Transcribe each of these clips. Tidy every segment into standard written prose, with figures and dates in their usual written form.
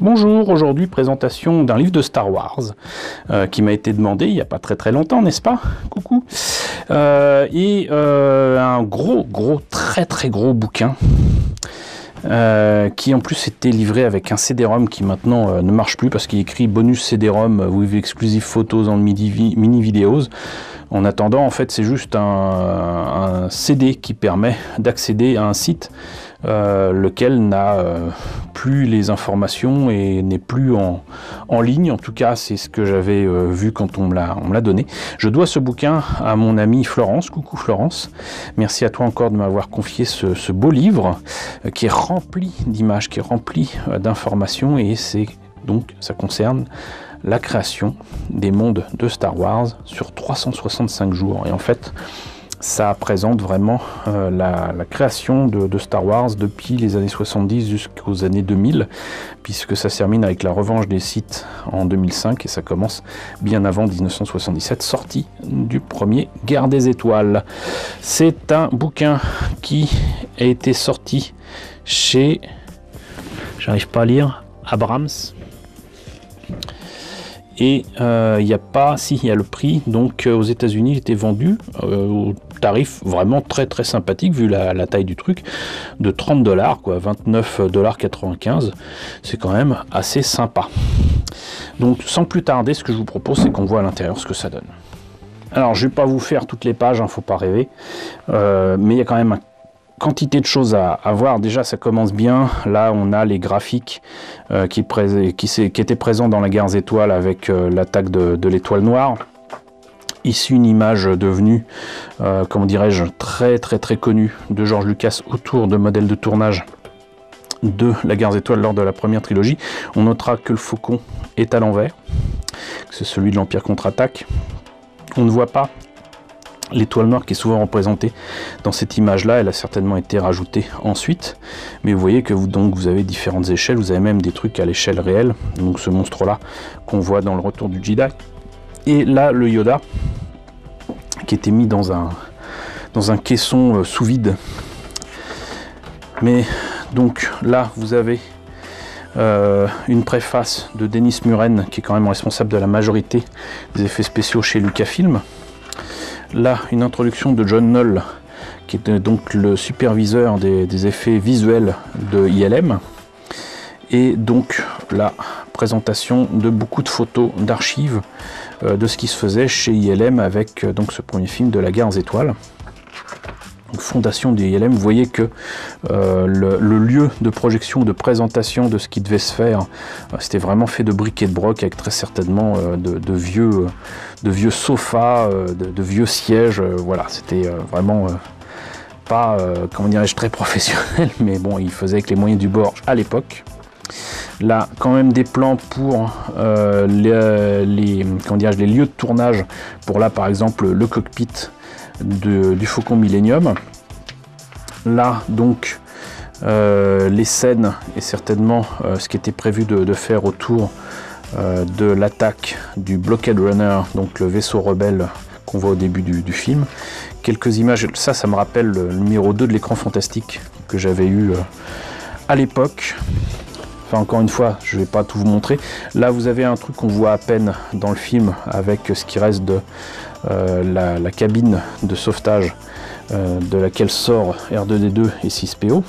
Bonjour, aujourd'hui présentation d'un livre de Star Wars qui m'a été demandé il n'y a pas très longtemps, n'est-ce pas? Coucou. Un très gros bouquin qui en plus était livré avec un CD-ROM qui maintenant ne marche plus parce qu'il écrit bonus CD-ROM with exclusive photos and mini videos. En attendant, en fait, c'est juste un CD qui permet d'accéder à un site lequel n'a plus les informations et n'est plus en ligne. En tout cas, c'est ce que j'avais vu quand on me l'a donné. Je dois ce bouquin à mon amie Florence. Coucou Florence. Merci à toi encore de m'avoir confié ce beau livre qui est rempli d'images, qui est rempli d'informations, et ça concerne la création des mondes de Star Wars sur 365 jours. Et en fait, ça présente vraiment la création de Star Wars depuis les années 70 jusqu'aux années 2000, puisque ça se termine avec la revanche des Sith en 2005 et ça commence bien avant 1977, sortie du premier Guerre des Étoiles. C'est un bouquin qui a été sorti chez, j'arrive pas à lire, Abrams. Et il y a le prix, donc aux États-Unis il était vendu au tarif vraiment très sympathique vu la taille du truc, de 30$, quoi, 29,95$. C'est quand même assez sympa. Donc sans plus tarder, ce que je vous propose, c'est qu'on voit à l'intérieur ce que ça donne. Alors je vais pas vous faire toutes les pages, faut pas rêver, mais il y a quand même quantité de choses à voir. Déjà, ça commence bien. Là, on a les graphiques qui étaient présents dans la Guerre des Étoiles avec l'attaque de l'étoile noire. Ici, une image devenue, comment dirais-je, très connue de George Lucas autour de modèles de tournage de la Guerre des Étoiles lors de la première trilogie. On notera que le faucon est à l'envers. C'est celui de l'Empire contre-attaque. On ne voit pas l'étoile noire qui est souvent représentée dans cette image-là. Elle a certainement été rajoutée ensuite. Mais vous voyez que vous avez différentes échelles. Vous avez même des trucs à l'échelle réelle. Donc ce monstre-là qu'on voit dans le Retour du Jedi. Et là, le Yoda qui était mis dans un caisson sous vide. Mais donc là, vous avez une préface de Dennis Muren qui est quand même responsable de la majorité des effets spéciaux chez Lucasfilm. Là, une introduction de John Knoll, qui est donc le superviseur des effets visuels de ILM. Et donc la présentation de beaucoup de photos d'archives de ce qui se faisait chez ILM avec donc ce premier film de la Guerre des Étoiles. Donc, fondation de ILM, vous voyez que le lieu de projection, de présentation de ce qui devait se faire, c'était vraiment fait de briques et de broc, avec très certainement de vieux sofas, de vieux sièges. Voilà, c'était vraiment pas, comment dirais-je, très professionnel, mais bon, il faisait avec les moyens du bord à l'époque. Là, quand même des plans pour les lieux de tournage, pour là, par exemple, le cockpit du Faucon Millennium. Là, donc, les scènes et certainement ce qui était prévu de faire autour de l'attaque du Blockade Runner, donc le vaisseau rebelle qu'on voit au début du film. Quelques images, ça me rappelle le numéro 2 de l'écran fantastique que j'avais eu à l'époque. Enfin, encore une fois, je ne vais pas tout vous montrer. Là, vous avez un truc qu'on voit à peine dans le film avec ce qui reste de la cabine de sauvetage de laquelle sort R2D2 et 6PO.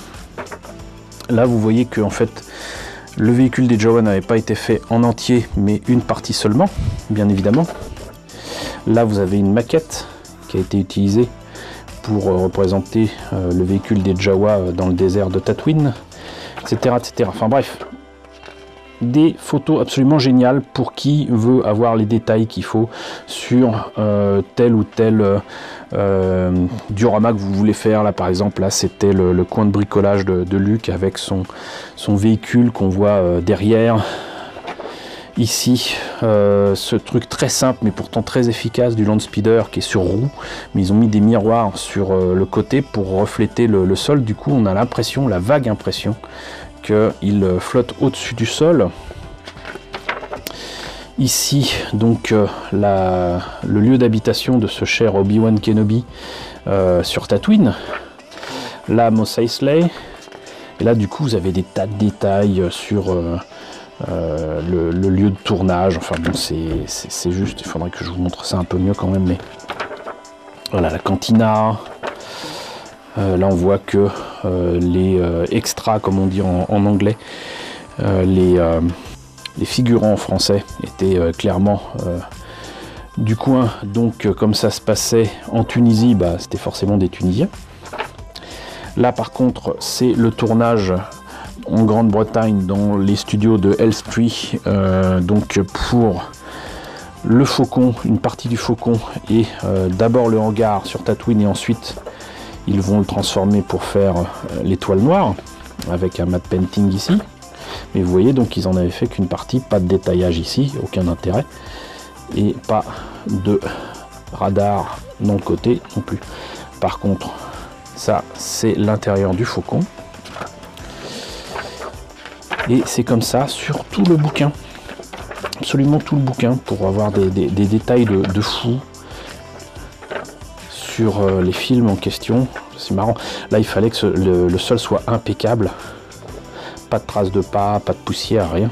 Là, vous voyez que en fait, le véhicule des Jawa n'avait pas été fait en entier, mais une partie seulement, bien évidemment. Là, vous avez une maquette qui a été utilisée pour représenter le véhicule des Jawa dans le désert de Tatooine, etc. Enfin bref, des photos absolument géniales pour qui veut avoir les détails qu'il faut sur tel ou tel diorama que vous voulez faire. Là par exemple, là c'était le coin de bricolage de Luke avec son véhicule qu'on voit derrière. Ici, ce truc très simple mais pourtant très efficace du Land Speeder qui est sur roue, mais ils ont mis des miroirs sur le côté pour refléter le sol. Du coup, on a l'impression, la vague impression, qu'il flotte au-dessus du sol. Ici, donc, le lieu d'habitation de ce cher Obi-Wan Kenobi sur Tatooine. Là, Mos Eisley. Et là du coup vous avez des tas de détails sur le lieu de tournage. Enfin bon, c'est juste, il faudrait que je vous montre ça un peu mieux quand même, mais voilà, la cantina. Là on voit que les extras, comme on dit en anglais, les figurants en français étaient clairement du coin. Donc comme ça se passait en Tunisie, bah, c'était forcément des Tunisiens. Là par contre c'est le tournage en Grande-Bretagne dans les studios de Elstree, donc pour le Faucon, une partie du Faucon, et d'abord le hangar sur Tatooine, et ensuite ils vont le transformer pour faire l'étoile noire avec un matte painting ici. Mais vous voyez, donc ils en avaient fait qu'une partie, pas de détaillage ici, aucun intérêt, et pas de radar dans le côté non plus. Par contre, ça c'est l'intérieur du Faucon, et c'est comme ça sur tout le bouquin, absolument tout le bouquin, pour avoir des détails de fou sur les films en question. C'est marrant, là il fallait que le sol soit impeccable, pas de traces de pas, pas de poussière, rien.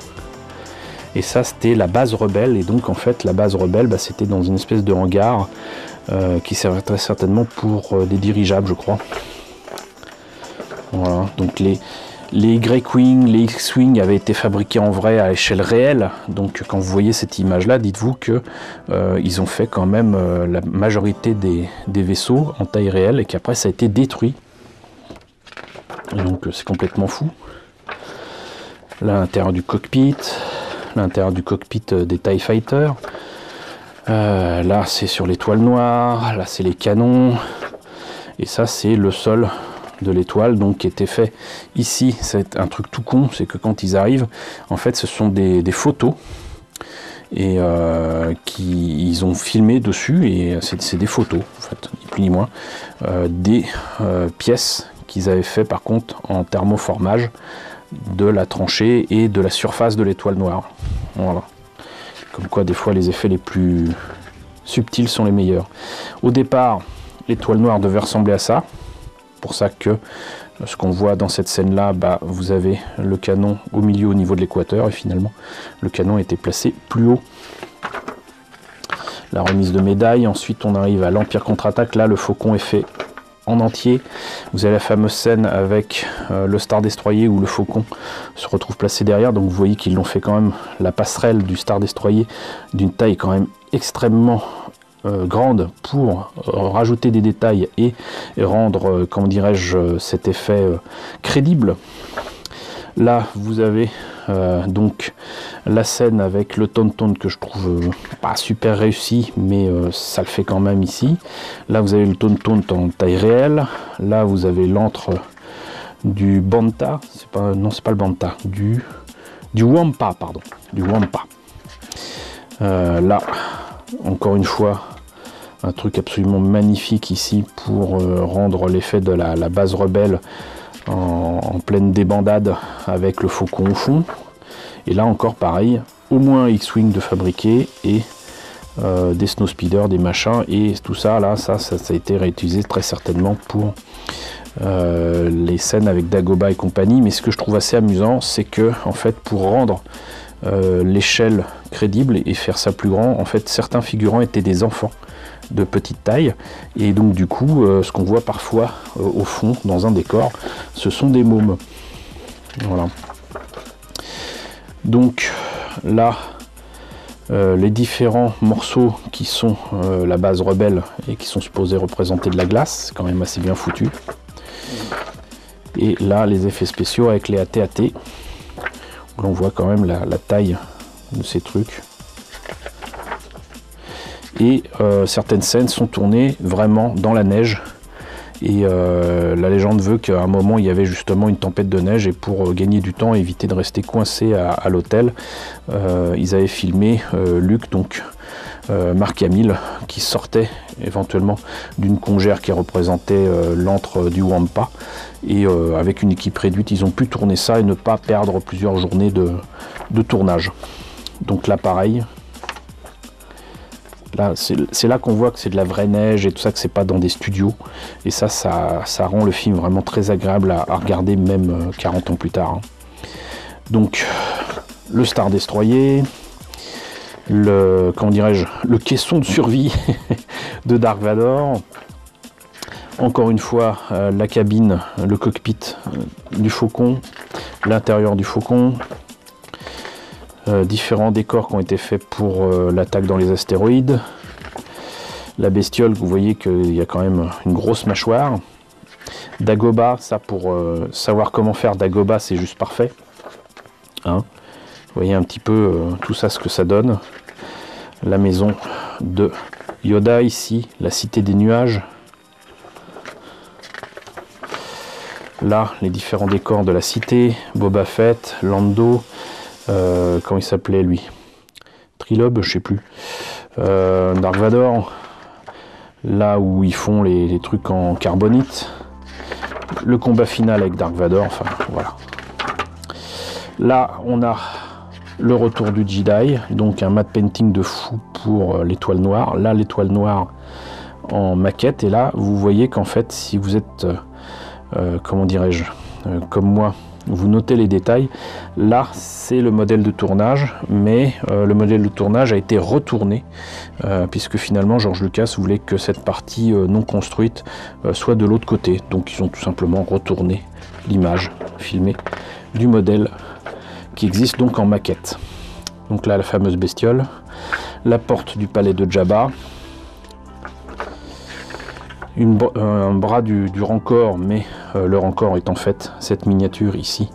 Et ça c'était la base rebelle, et donc en fait la base rebelle, bah, c'était dans une espèce de hangar qui servait très certainement pour des dirigeables, je crois. Voilà, donc les Y-Wing, les X-Wing avaient été fabriqués en vrai à échelle réelle. Donc quand vous voyez cette image là, dites-vous que ils ont fait quand même la majorité des vaisseaux en taille réelle, et qu'après ça a été détruit. Et donc c'est complètement fou. Là, l'intérieur du cockpit, des TIE Fighters. Là c'est sur l'étoile noire, là c'est les canons, et ça c'est le sol de l'étoile, donc qui était fait ici. C'est un truc tout con, c'est que quand ils arrivent, en fait ce sont des photos, et ils ont filmé dessus, et c'est des photos en fait, ni plus ni moins, des pièces qu'ils avaient fait par contre en thermoformage de la tranchée et de la surface de l'étoile noire. Voilà, comme quoi des fois les effets les plus subtils sont les meilleurs. Au départ l'étoile noire devait ressembler à ça, pour ça que ce qu'on voit dans cette scène là, bah, vous avez le canon au milieu au niveau de l'équateur, et finalement le canon a été placé plus haut. La remise de médaille, ensuite on arrive à l'Empire contre-attaque. Là le Faucon est fait en entier. Vous avez la fameuse scène avec le Star Destroyer où le Faucon se retrouve placé derrière, donc vous voyez qu'ils l'ont fait quand même, la passerelle du Star Destroyer d'une taille quand même extrêmement grande pour rajouter des détails et rendre, comment dirais-je, cet effet crédible. Là vous avez donc la scène avec le Tauntaun que je trouve pas super réussi, mais ça le fait quand même ici. Là vous avez le Tauntaun en taille réelle. Là vous avez l'antre du Banta, c'est pas le Banta, du Wampa, pardon, du Wampa. Là encore une fois un truc absolument magnifique ici pour rendre l'effet de la base rebelle en pleine débandade avec le Faucon au fond. Et là encore pareil, au moins un X-Wing de fabriquer, et des Snowspeeder, des machins, et tout ça là, ça a été réutilisé très certainement pour les scènes avec Dagobah et compagnie. Mais ce que je trouve assez amusant, c'est que en fait pour rendre l'échelle crédible et faire ça plus grand, en fait certains figurants étaient des enfants de petite taille, et donc du coup ce qu'on voit parfois au fond dans un décor, ce sont des mômes. Voilà, donc là les différents morceaux qui sont la base rebelle et qui sont supposés représenter de la glace, c'est quand même assez bien foutu. Et là les effets spéciaux avec les AT-AT, où l'on voit quand même la taille de ces trucs. Et certaines scènes sont tournées vraiment dans la neige, et la légende veut qu'à un moment il y avait justement une tempête de neige, et pour gagner du temps et éviter de rester coincé à l'hôtel, ils avaient filmé Luke, donc Mark Hamill, qui sortait éventuellement d'une congère qui représentait l'antre du Wampa, et avec une équipe réduite ils ont pu tourner ça et ne pas perdre plusieurs journées de tournage. Donc là pareil, Là, c'est là qu'on voit que c'est de la vraie neige et tout ça, que c'est pas dans des studios. Et ça rend le film vraiment très agréable à regarder, même 40 ans plus tard. Hein. Donc, le Star Destroyer, comment dirais-je, le caisson de survie de Dark Vador. Encore une fois, la cabine, le cockpit du Faucon, l'intérieur du Faucon. Différents décors qui ont été faits pour l'attaque dans les astéroïdes. La bestiole, vous voyez qu'il y a quand même une grosse mâchoire. Dagobah, ça pour savoir comment faire Dagobah, c'est juste parfait. Hein, vous voyez un petit peu tout ça, ce que ça donne. La maison de Yoda ici, la cité des nuages. Là, les différents décors de la cité, Boba Fett, Lando. Comment il s'appelait lui, Trilobe, je sais plus, Dark Vador, là où ils font les trucs en carbonite, le combat final avec Dark Vador, enfin voilà. Là on a le retour du Jedi, donc un matte painting de fou pour l'étoile noire, là l'étoile noire en maquette, et là vous voyez qu'en fait si vous êtes comment dirais-je, comme moi, vous notez les détails. Là, c'est le modèle de tournage, mais le modèle de tournage a été retourné, puisque finalement, George Lucas voulait que cette partie non construite soit de l'autre côté. Donc, ils ont tout simplement retourné l'image filmée du modèle qui existe donc en maquette. Donc là, la fameuse bestiole, la porte du palais de Jabba, un bras du Rancor, mais le Rancor est en fait cette miniature ici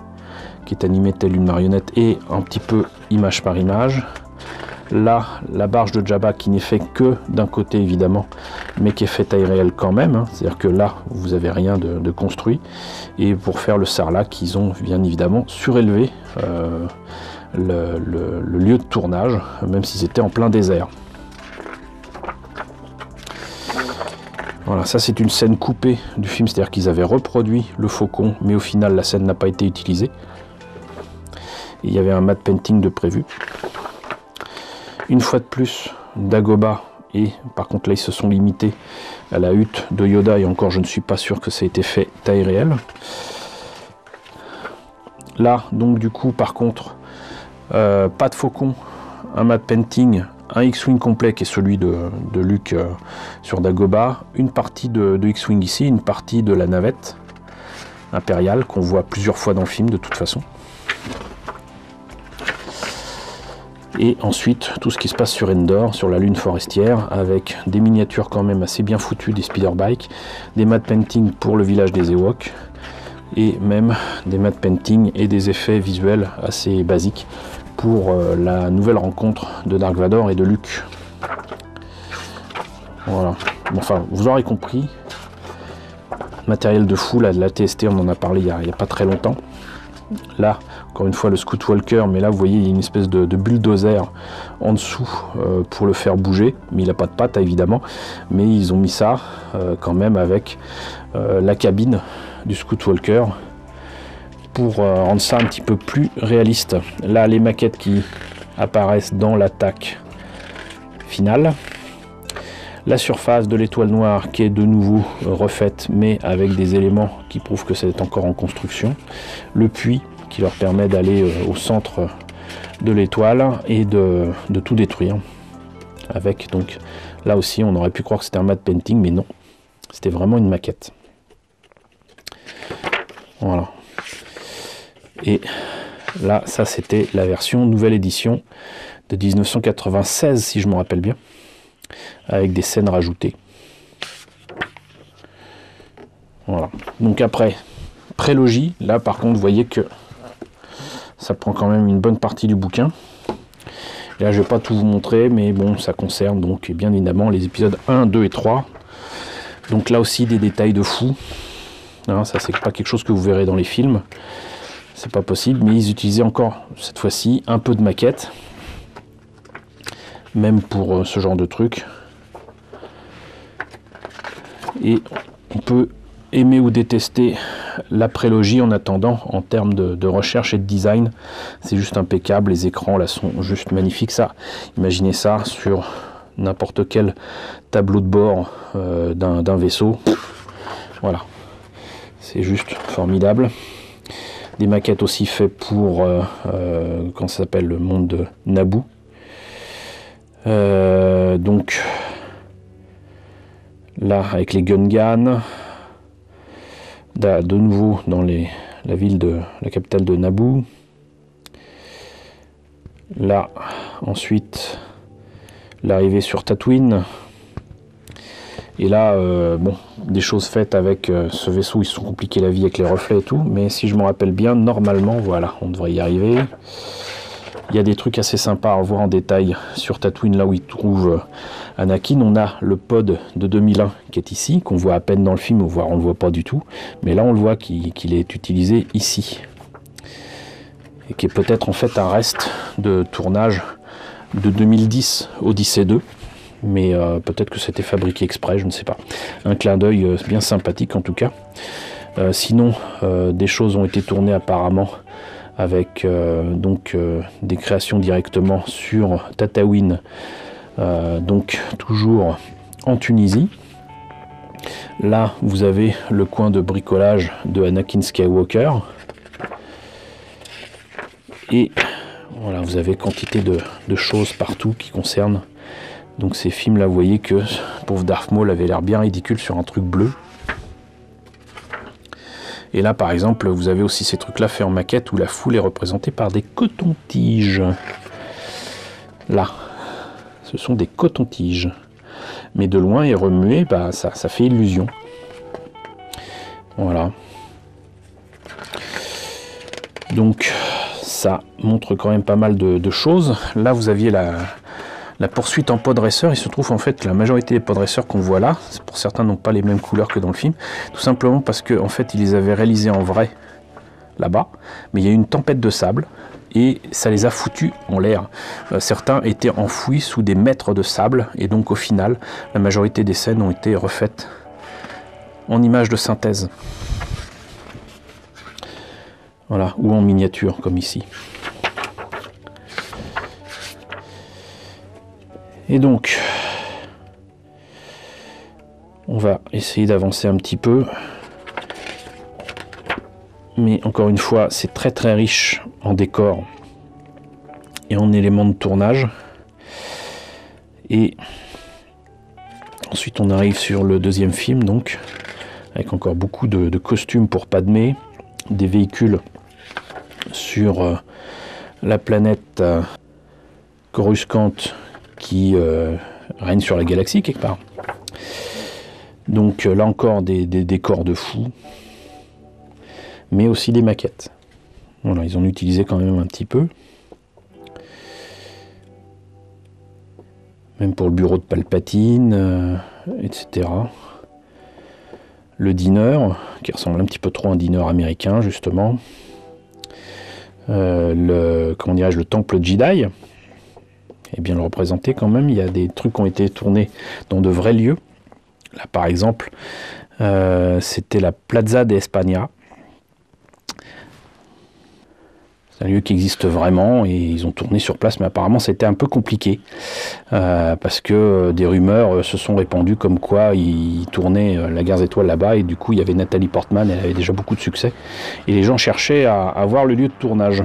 qui est animée telle une marionnette et un petit peu image par image. Là, la barge de Jabba qui n'est fait que d'un côté évidemment, mais qui est fait taille réelle quand même, hein. C'est-à-dire que là vous n'avez rien de construit, et pour faire le sarlac ils ont bien évidemment surélevé le lieu de tournage, même si c'était en plein désert. Voilà, ça c'est une scène coupée du film, c'est-à-dire qu'ils avaient reproduit le Faucon, mais au final la scène n'a pas été utilisée. Et il y avait un matte painting de prévu. Une fois de plus, Dagobah, et par contre là ils se sont limités à la hutte de Yoda, et encore je ne suis pas sûr que ça ait été fait taille réelle. Là donc du coup par contre, pas de Faucon, un matte painting, un X-Wing complet qui est celui de Luke sur Dagobah, une partie de X-Wing ici, une partie de la navette impériale qu'on voit plusieurs fois dans le film de toute façon. Et ensuite tout ce qui se passe sur Endor, sur la lune forestière, avec des miniatures quand même assez bien foutues, des speederbikes, des matte paintings pour le village des Ewoks, et même des matte paintings et des effets visuels assez basiques pour la nouvelle rencontre de Dark Vador et de Luke. Voilà. Bon, enfin, vous aurez compris. Matériel de fou, là, de la TST, on en a parlé il n'y a pas très longtemps. Là, encore une fois, le Scout Walker, mais là, vous voyez, il y a une espèce de bulldozer en dessous pour le faire bouger. Mais il n'a pas de patte, évidemment. Mais ils ont mis ça quand même avec la cabine du Scout Walker, pour rendre ça un petit peu plus réaliste. Là, les maquettes qui apparaissent dans l'attaque finale. La surface de l'étoile noire qui est de nouveau refaite, mais avec des éléments qui prouvent que c'est encore en construction. Le puits qui leur permet d'aller au centre de l'étoile et de tout détruire. Avec donc, là aussi, on aurait pu croire que c'était un matte painting, mais non. C'était vraiment une maquette. Voilà. Et là, ça c'était la version nouvelle édition de 1996, si je me rappelle bien, avec des scènes rajoutées. Voilà. Donc après, prélogie, là par contre, vous voyez que ça prend quand même une bonne partie du bouquin. Et là, je ne vais pas tout vous montrer, mais bon, ça concerne donc bien évidemment les épisodes 1, 2 et 3. Donc là aussi, des détails de fou. Hein, ça, c'est pas quelque chose que vous verrez dans les films. C'est pas possible, mais ils utilisaient encore, cette fois-ci, un peu de maquette. Même pour ce genre de truc. Et on peut aimer ou détester la prélogie en attendant, en termes de recherche et de design. C'est juste impeccable, les écrans là sont juste magnifiques. Ça, imaginez ça sur n'importe quel tableau de bord d'un vaisseau. Voilà, c'est juste formidable. Des maquettes aussi faites pour, comment ça s'appelle, le monde de Naboo. Donc là, avec les Gungans, de nouveau dans la ville de la capitale de Naboo. Là, ensuite, l'arrivée sur Tatooine. Et là, bon, des choses faites avec ce vaisseau, ils se sont compliqués la vie avec les reflets et tout. Mais si je me rappelle bien, normalement, voilà, on devrait y arriver. Il y a des trucs assez sympas à voir en détail sur Tatooine, là où ils trouvent Anakin. On a le pod de 2001 qui est ici, qu'on voit à peine dans le film, voire on ne le voit pas du tout. Mais là, on le voit qu'il est utilisé ici. Et qui est peut-être en fait un reste de tournage de 2010 Odyssey 2. Mais peut-être que c'était fabriqué exprès, je ne sais pas. Un clin d'œil bien sympathique en tout cas. Sinon, des choses ont été tournées apparemment avec donc des créations directement sur Tatooine, donc toujours en Tunisie. Là, vous avez le coin de bricolage de Anakin Skywalker. Et voilà, vous avez quantité de choses partout qui concernent donc ces films là. Vous voyez que pauvre Darth Maul avait l'air bien ridicule sur un truc bleu. Et là par exemple vous avez aussi ces trucs là faits en maquette où la foule est représentée par des cotons-tiges. Là, ce sont des cotons-tiges. Mais de loin et remué, bah, ça fait illusion. Voilà. Donc ça montre quand même pas mal de choses. Là vous aviez la poursuite en pod racer. Il se trouve en fait que la majorité des pod racers qu'on voit là, pour certains n'ont pas les mêmes couleurs que dans le film, tout simplement parce que en fait ils les avaient réalisés en vrai là-bas, mais il y a eu une tempête de sable et ça les a foutus en l'air. Certains étaient enfouis sous des mètres de sable et donc au final la majorité des scènes ont été refaites en images de synthèse. Voilà, ou en miniature comme ici. Et donc, on va essayer d'avancer un petit peu. Mais encore une fois, c'est très très riche en décors et en éléments de tournage. Et ensuite, on arrive sur le deuxième film, donc, avec encore beaucoup de costumes pour Padmé, des véhicules sur la planète Coruscant qui règne sur la galaxie quelque part. Donc là encore des décors de fou, mais aussi des maquettes. Voilà, ils ont utilisé quand même un petit peu. Même pour le bureau de Palpatine, etc. Le dîner, qui ressemble un petit peu trop à un dîner américain, justement. Comment dirais-je, le temple Jedi. Et bien le représenter quand même. Il y a des trucs qui ont été tournés dans de vrais lieux. Là, par exemple, c'était la Plaza de España. C'est un lieu qui existe vraiment et ils ont tourné sur place, mais apparemment c'était un peu compliqué parce que des rumeurs se sont répandues comme quoi ils tournaient La Guerre des Étoiles là-bas et du coup il y avait Nathalie Portman, elle avait déjà beaucoup de succès et les gens cherchaient à voir le lieu de tournage.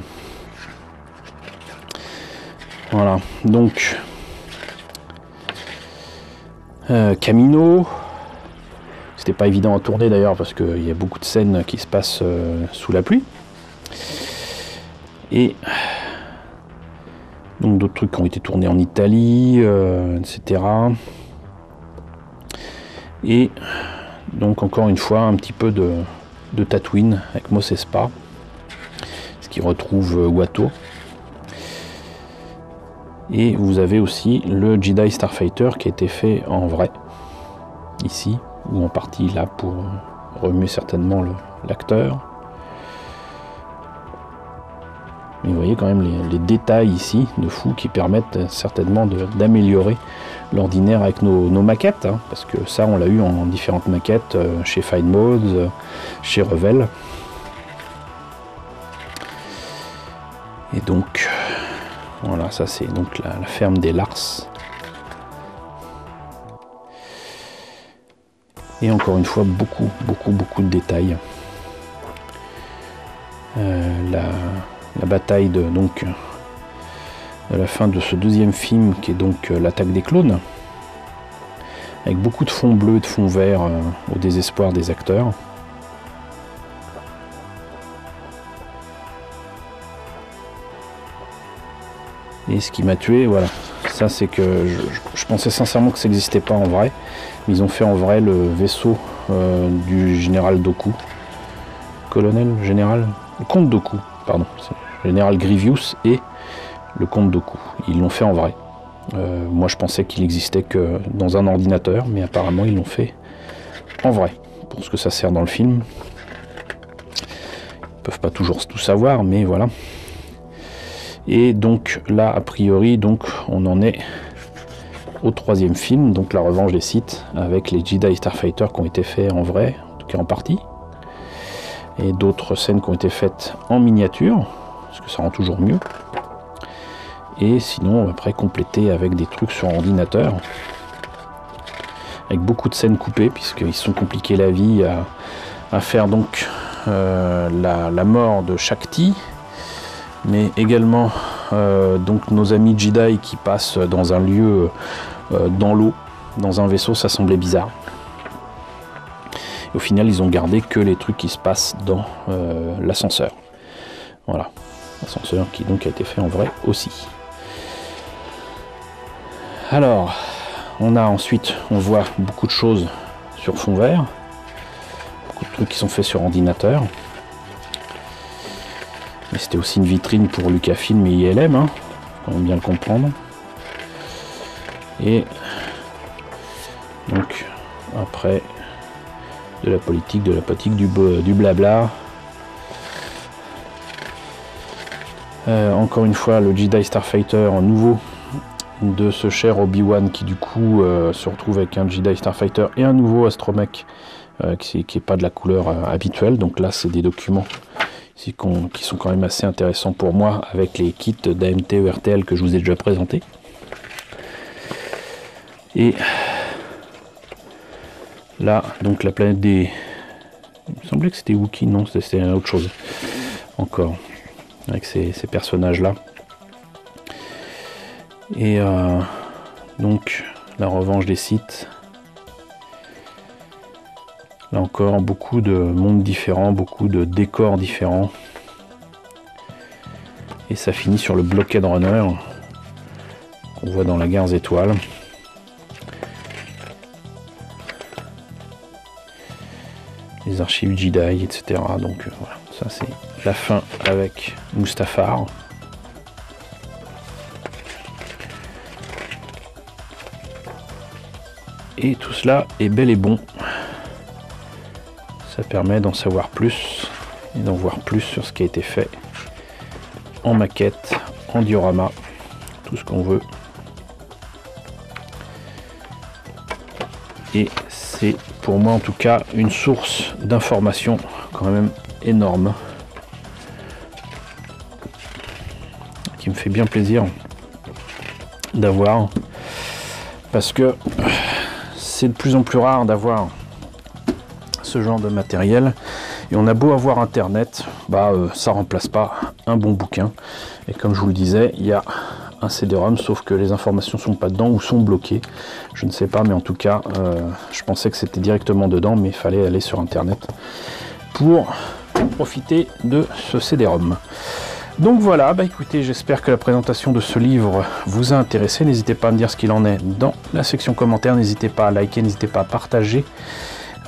Voilà, donc Camino, c'était pas évident à tourner d'ailleurs parce qu'il y a beaucoup de scènes qui se passent sous la pluie. Et donc d'autres trucs qui ont été tournés en Italie, etc. Et donc encore une fois un petit peu de Tatooine avec Mos Espa, ce qui retrouve Watto. Et vous avez aussi le Jedi Starfighter qui a été fait en vrai, ici, ou en partie là pour remuer certainement l'acteur. Mais vous voyez quand même les détails ici de fou qui permettent certainement d'améliorer l'ordinaire avec nos maquettes, hein, parce que ça on l'a eu en différentes maquettes chez Fine Modes, chez Revell. Et donc voilà, ça c'est donc la ferme des Lars Et encore une fois, beaucoup de détails. La bataille de la fin de ce deuxième film, qui est donc l'attaque des clones, avec beaucoup de fond bleu et de fond vert au désespoir des acteurs. Et ce qui m'a tué, voilà, ça c'est que je pensais sincèrement que ça n'existait pas en vrai, mais ils ont fait en vrai le vaisseau du général Dooku, colonel, général, le comte Dooku, pardon, c'est général Grievous et le comte Dooku, ils l'ont fait en vrai. Moi je pensais qu'il existait que dans un ordinateur, mais apparemment ils l'ont fait en vrai, pour ce que ça sert dans le film. Ils peuvent pas toujours tout savoir, mais voilà. Et donc là, a priori, donc on en est au troisième film, donc la revanche des Sith, avec les Jedi Starfighter qui ont été faits en vrai, en tout cas en partie, et d'autres scènes qui ont été faites en miniature, parce que ça rend toujours mieux. Et sinon, après, complété avec des trucs sur ordinateur, avec beaucoup de scènes coupées, puisqu'ils se sont compliqués la vie à faire donc la mort de Shakti, mais également donc nos amis Jedi qui passent dans un lieu dans l'eau, dans un vaisseau, ça semblait bizarre. Et au final, ils ont gardé que les trucs qui se passent dans l'ascenseur. Voilà, l'ascenseur qui donc a été fait en vrai aussi. Alors, on voit beaucoup de choses sur fond vert, beaucoup de trucs qui sont faits sur ordinateur. Mais c'était aussi une vitrine pour Lucasfilm et ILM, hein, faut bien le comprendre. Et donc après de la politique, du blabla. Encore une fois, le Jedi Starfighter nouveau de ce cher Obi-Wan qui du coup se retrouve avec un Jedi Starfighter et un nouveau astromech qui est pas de la couleur habituelle. Donc là, c'est des documents qui sont quand même assez intéressants pour moi avec les kits d'AMT ERTL que je vous ai déjà présentés. Et là, donc la planète des... Il me semblait que c'était Wookiee, non, c'était autre chose. Encore, avec ces personnages-là. Et donc, la revanche des Sith. Là encore, beaucoup de mondes différents, beaucoup de décors différents. Et ça finit sur le Blockade Runner, qu'on voit dans la Guerre des Étoiles. Les archives Jedi, etc. Donc voilà, ça c'est la fin avec Mustafar. Et tout cela est bel et bon. Ça permet d'en savoir plus et d'en voir plus sur ce qui a été fait en maquette, en diorama, tout ce qu'on veut. Et c'est pour moi en tout cas une source d'information quand même énorme, qui me fait bien plaisir d'avoir, parce que c'est de plus en plus rare d'avoir ce genre de matériel, et on a beau avoir internet, ça remplace pas un bon bouquin. Et comme je vous le disais, il y a un CD-ROM, sauf que les informations sont pas dedans ou sont bloquées, je ne sais pas, mais en tout cas je pensais que c'était directement dedans, mais il fallait aller sur internet pour profiter de ce CD-ROM. Donc voilà, écoutez, j'espère que la présentation de ce livre vous a intéressé. N'hésitez pas à me dire ce qu'il en est dans la section commentaires, n'hésitez pas à liker, n'hésitez pas à partager.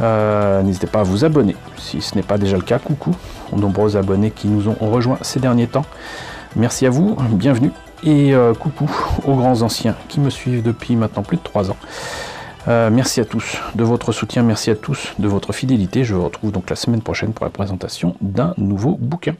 N'hésitez pas à vous abonner si ce n'est pas déjà le cas. Coucou aux nombreux abonnés qui nous ont rejoints ces derniers temps. Merci à vous, bienvenue. Et coucou aux grands anciens qui me suivent depuis maintenant plus de 3 ans. Merci à tous de votre soutien, merci à tous de votre fidélité. Je vous retrouve donc la semaine prochaine pour la présentation d'un nouveau bouquin.